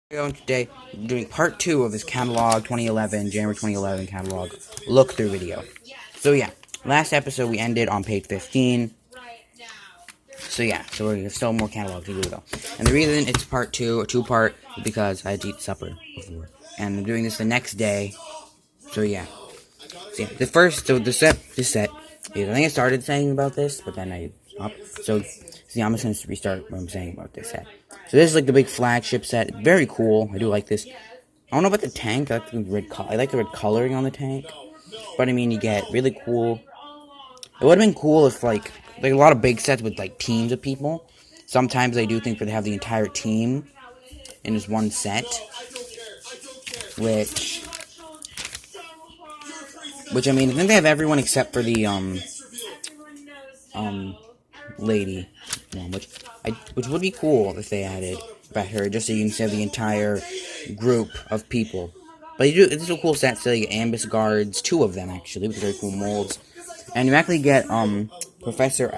Today, we're doing part 2 of this catalog 2011, January 2011 catalog look through video. So yeah, last episode we ended on page 15. So yeah, so we have still more catalogs to do though. And the reason it's part 2, or 2-part, is because I had to eat supper before. And I'm doing this the next day. So yeah. So yeah, this set is, I think I started saying about this, but then I stopped. So I'm just going to restart what I'm saying about this set. So this is like the big flagship set. Very cool. I do like this. I don't know about the tank. I like the red coloring on the tank. But I mean, you get really cool. It would have been cool if like a lot of big sets with like teams of people. Sometimes I do think that they have the entire team in this one set, which I mean, I think they have everyone except for the lady one, which would be cool if they added about her, just so you can see the entire group of people. But it's a cool set, so you get Ambus Guards, 2 of them actually, with very cool molds. And you actually get Professor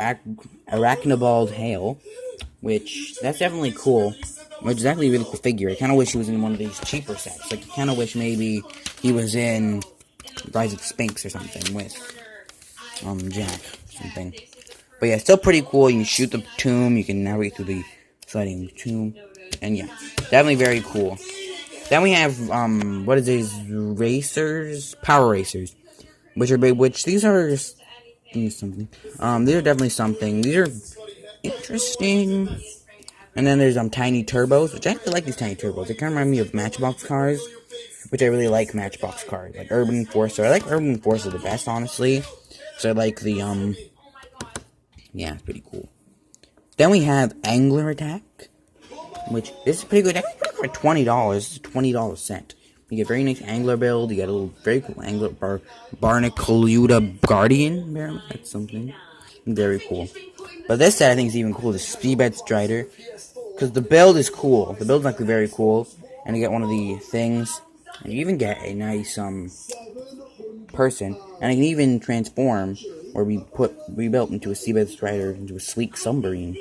Arachnibald Hale, which that's definitely cool. Which is actually a really cool figure. I kind of wish he was in one of these cheaper sets. Like, I kind of wish maybe he was in Rise of the Sphinx or something with Jack or something. But yeah, still pretty cool. You can shoot the tomb. You can navigate through the sliding tomb. And yeah, definitely very cool. Then we have, what is these? Racers? Power Racers. Which these are something. These are definitely something. These are interesting. And then there's, Tiny Turbos, which I actually like these Tiny Turbos. They kind of remind me of Matchbox cars, which I really like Matchbox cars. Like Urban Enforcer. I like Urban Enforcer the best, honestly. So I like the, yeah, it's pretty cool. Then we have Angler Attack, which this is pretty good. That's for $20. It's a $20 set. You get a very nice angler build. You get a little very cool angler Barnacuda Guardian. That's something very cool. But this set I think is even cool. The Speedbed Strider, because the build is cool. The build's actually very cool, and you get one of the things, and you even get a nice person, and it can even transform or be rebuilt into a Seabed Strider, into a sleek submarine.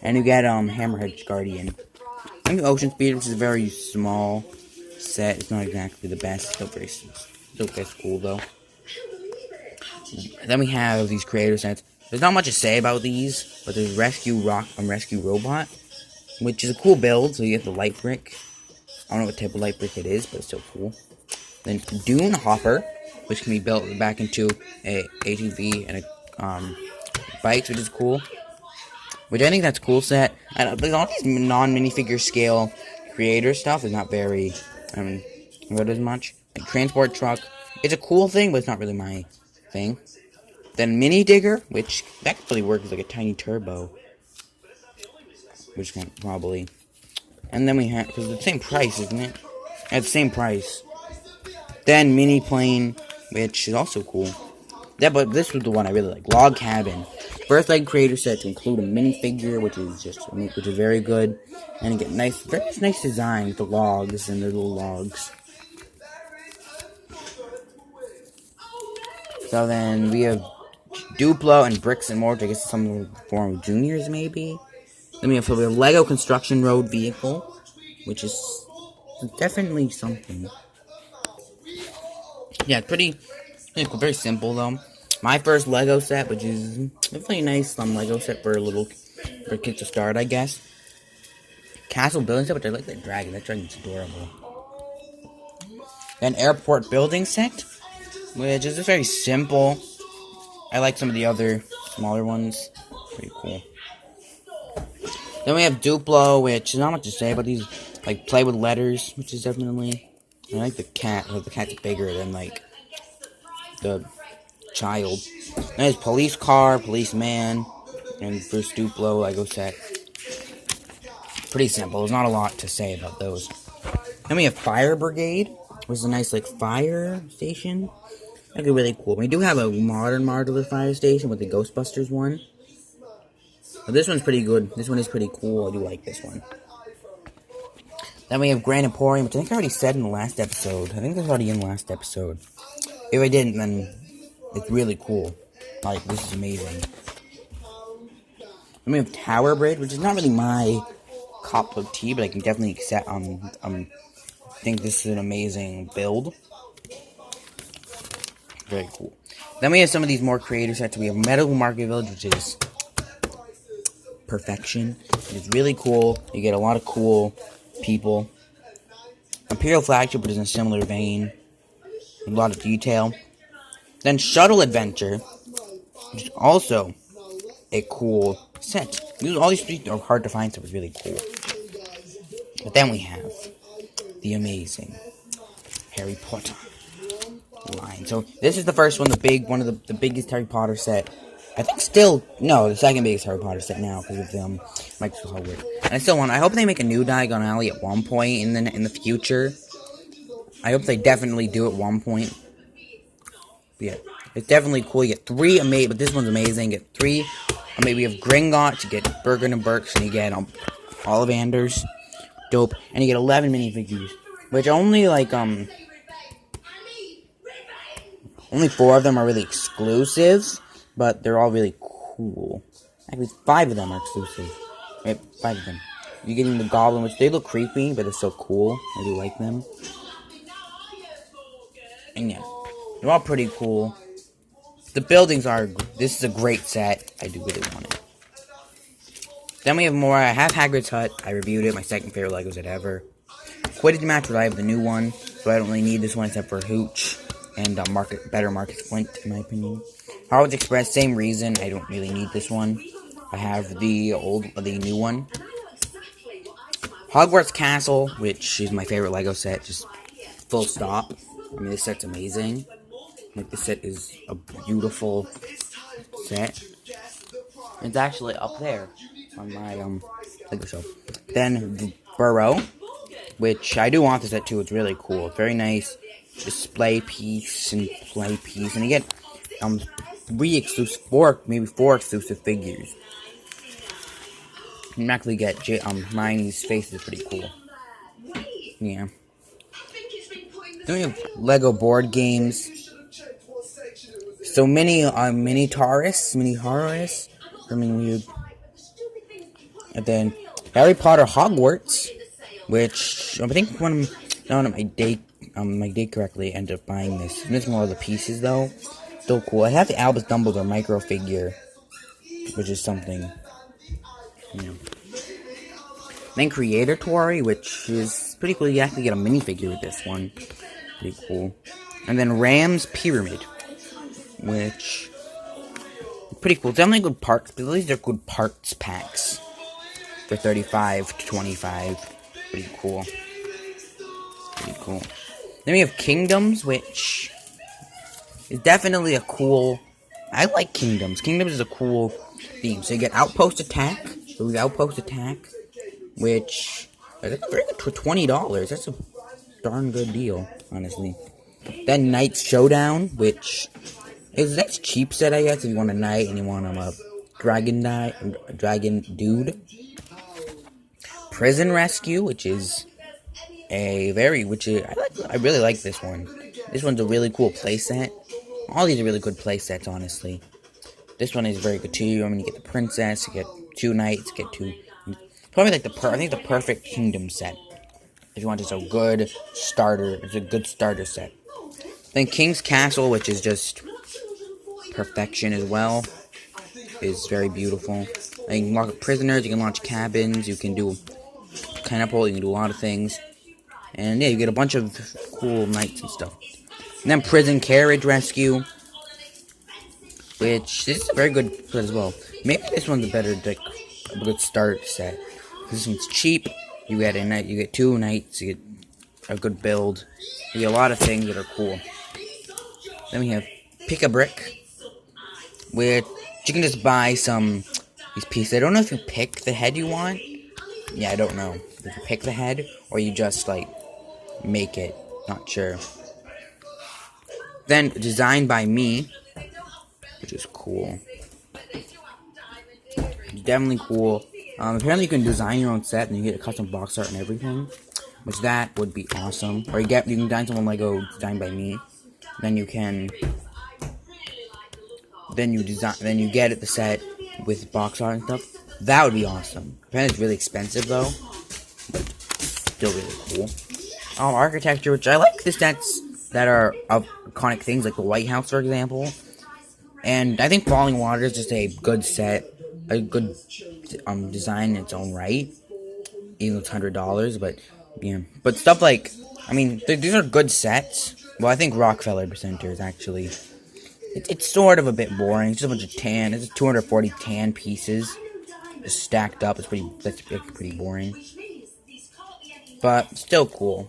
And you get Hammerhead Guardian. And the Ocean Speeder, which is a very small set. It's not exactly the best. Still very cool though. And then we have these creator sets. There's not much to say about these, but there's Rescue Robot, which is a cool build. So you get the light brick. I don't know what type of light brick it is, but it's still cool. Then Dune Hopper, which can be built back into a ATV and a bikes, which is cool. Which I think that's a cool set. But all these non-minifigure scale creator stuff is not very, what as much. Like Transport Truck, it's a cool thing, but it's not really my thing. Then Mini Digger, which that could really work as like a tiny turbo, which can probably. And then we have, because it's the same price, isn't it? At the same price. Then Mini Plane, which is also cool. Yeah, but this was the one I really like. Log Cabin. First leg creator set to include a minifigure, which is very good. And you get very nice design with the logs and the little logs. So then we have Duplo and Bricks and Mortar. I guess some form of juniors, maybe. Then we have a Lego Construction Road Vehicle, which is definitely something. Yeah, pretty cool, very simple though. My first Lego set, which is definitely a nice Lego set for kids to start, I guess. Castle building set, which I like that dragon. That dragon's adorable. Then airport building set, which is just very simple. I like some of the other smaller ones. Pretty cool. Then we have Duplo, which is not much to say about these. Like play with letters, which is definitely. I like the cat. The cat's bigger than like the child. Then there's police car, policeman, and first Duplo Lego set. Pretty simple. There's not a lot to say about those. Then we have Fire Brigade, which is a nice like fire station. That'd be really cool. We do have a modern modular fire station with the Ghostbusters one. But this one's pretty good. This one is pretty cool. I do like this one. Then we have Grand Emporium, which I think I already said in the last episode. I think that's already in the last episode. If I didn't, then it's really cool. Like, this is amazing. Then we have Tower Bridge, which is not really my cup of tea, but I can definitely accept, think this is an amazing build. Very cool. Then we have some of these more creator sets. We have Medical Market Village, which is perfection. It's really cool. You get a lot of cool people. Imperial Flagship, which is in a similar vein. A lot of detail. Then Shuttle Adventure, which is also a cool set. All these three are hard to find, so it's really cool. But then we have the amazing Harry Potter line. So this is the first one, one of the biggest Harry Potter set. I think the second biggest Harry Potter set now because of Microsoft Hogwarts. And I hope they make a new Diagon Alley at one point in the future. I hope they definitely do at one point. But yeah, it's definitely cool. You get 3 amazing, but this one's amazing. You get 3. Maybe you have Gringotts, you get Bergen and Burks, and you get Ollivanders. Dope. And you get 11 minifigures, which only only 4 of them are really exclusive, but they're all really cool. Actually, 5 of them are exclusive. Wait, 5 of them. You're getting the Goblin, which they look creepy, but they're so cool. I do like them. And yeah, they're all pretty cool. The buildings this is a great set. I do really want it. Then we have more. I have Hagrid's Hut. I reviewed it. My second favorite Lego set ever. Quidditch Match, but I have the new one, so I don't really need this one except for Hooch and better Marcus Flint, in my opinion. Hogwarts Express, same reason. I don't really need this one. I have the new one. Hogwarts Castle, which is my favorite Lego set, just full stop. I mean, this set's amazing. Like, this set is a beautiful set. It's actually up there on my Lego shelf. Then the Burrow, which I do want this set too. It's really cool. It's very nice display piece and play piece, and you get 4 exclusive figures. You actually get Hermione's face is pretty cool. Yeah. Then we have Lego board games. So mini Taurus. Something weird. And then Harry Potter Hogwarts, which I think when I did correctly end up buying this. And it's more of the pieces though. Still cool. I have the Albus Dumbledore micro figure, which is something. Then Creator Tory, which is pretty cool. You actually get a minifigure with this one. Pretty cool. And then Ram's Pyramid, which is pretty cool. Definitely good parts. At least they're good parts packs. They're 35 to 25. Pretty cool. Then we have Kingdoms, which is definitely a cool. I like Kingdoms. Kingdoms is a cool theme. So you get Outpost Attack. Which is very good for $20. That's a darn good deal, honestly. Then Knights Showdown, which that's cheap set, I guess, if you want a knight and you want a dragon dude. Prison Rescue, which is I really like this one. This one's a really cool playset. All these are really good playsets, honestly. This one is very good too. I mean, you get the princess, you get 2 knights, you get 2. Probably like the perfect kingdom set. If you want just a good starter, it's a good starter set. Then King's Castle, which is just perfection as well, is very beautiful. You can lock up prisoners, you can launch cabins, you can do catapult, you can do a lot of things. And yeah, you get a bunch of cool knights and stuff. And then Prison Carriage Rescue, which this is a very good set as well. Maybe this one's a good start set. This one's cheap. You get a knight, you get 2 knights, you get a good build. You get a lot of things that are cool. Then we have Pick a Brick, which you can just buy these pieces. I don't know if you pick the head you want. Yeah, I don't know. If you pick the head, or you just make it. Not sure. Then Designed by Me, which is cool. It's definitely cool. Apparently you can design your own set and you get a custom box art and everything, which that would be awesome. Or you can design someone Lego Designed by Me. Then you get the set with box art and stuff. That would be awesome. Japan is really expensive though, but still really cool. Architecture, which I like the sets that are of iconic things, like the White House, for example. And I think Falling Water is just a good set, a good design in its own right. Even though it's $100, but yeah. But stuff like, I mean, these are good sets. Well, I think Rockefeller Center is actually, it's sort of a bit boring. It's just a bunch of tan. It's 240 tan pieces, just stacked up. That's pretty boring, but still cool.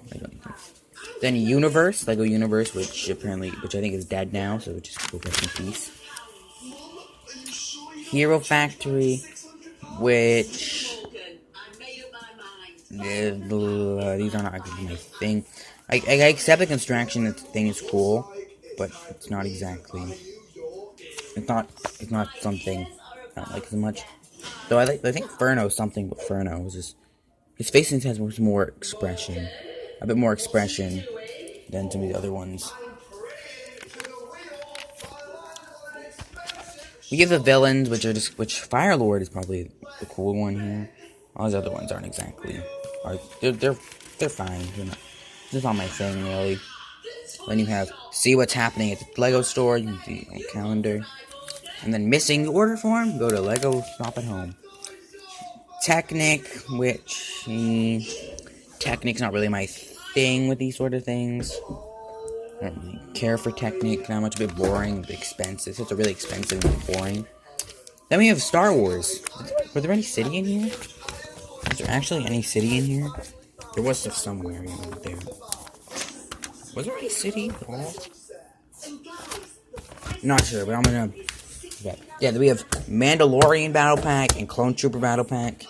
Then Lego Universe, which I think is dead now, so just go rest in peace. Hero Factory, which these are not actually my thing. I accept the construction thing is cool, but it's not exactly. It's not something I don't like as much. Though I think Furno is something, but Furno is just his face has more expression, a bit more expression than some of the other ones. We have the villains, which Fire Lord is probably the cool one here. All these other ones aren't exactly. They're fine. This is not my thing really. Then you have see what's happening at the Lego store. You can see on calendar, and then missing the order form. Go to Lego Shop at Home. Technic, which Technic's not really my thing with these sort of things. I don't really care for Technic that much. A bit boring, a bit expensive. It's really expensive and boring. Then we have Star Wars. Were there any city in here? Is there actually any city in here? There was stuff somewhere there. Was there any city at all? Not sure, but I'm gonna. Yeah, we have Mandalorian Battle Pack and Clone Trooper Battle Pack,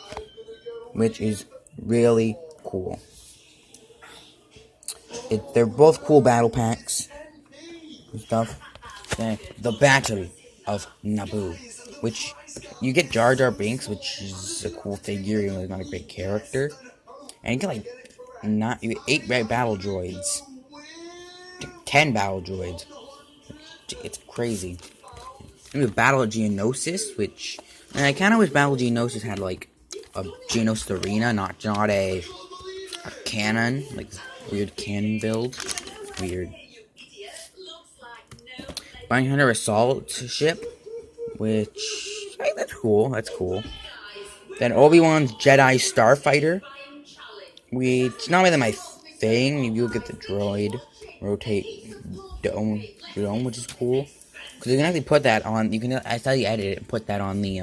which is really cool. They're both cool battle packs and stuff. Then the Battery of Naboo, which you get Jar Jar Binks, which is a cool figure, even though he's not a great character. And you get 8 red battle droids, 10 battle droids. It's crazy. And we have Battle of Geonosis, which I kind of wish Battle of Geonosis had like a Geonosis arena, not a cannon, like weird cannon build. Weird. Bounty Hunter Assault Ship, which that's cool. That's cool. Then Obi-Wan's Jedi Starfighter, which not really my thing. Maybe you'll get the droid rotate dome, which is cool. Because you can actually put that on. You can. I thought you edit it and put that on the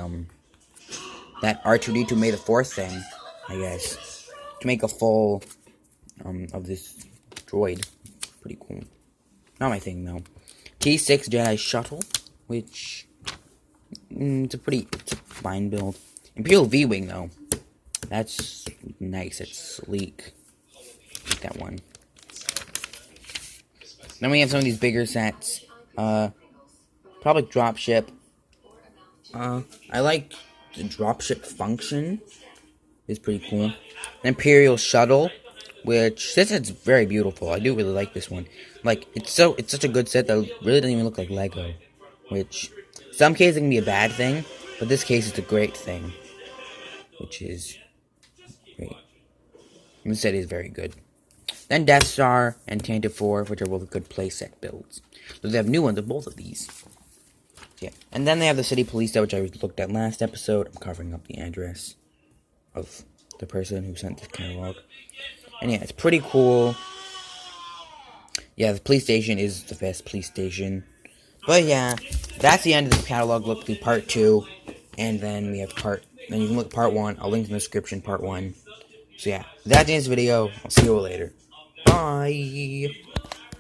that R2D2 May the 4th thing, I guess, to make a full of this droid. Pretty cool. Not my thing though. T6 Jedi Shuttle, which it's a fine build. Imperial V-Wing though, that's nice. It's sleek. Like that one. Then we have some of these bigger sets. Probably dropship. I like the dropship function. It's pretty cool. An Imperial Shuttle, which this set's very beautiful. I do really like this one. Like it's such a good set that really doesn't even look like Lego. Which some cases it can be a bad thing, but this case it's a great thing. Which is great. This set is very good. Then Death Star and Tantive 4, which are both good playset builds. So they have new ones of both of these. Yeah. And then they have the City Police set, which I looked at last episode. I'm covering up the address of the person who sent this catalog. And yeah, it's pretty cool. Yeah, the police station is the best police station. But yeah, that's the end of the catalog look through part 2. And then we have then you can look at part 1. I'll link in the description, part 1. So yeah, that's the end of this video. I'll see you all later. Bye!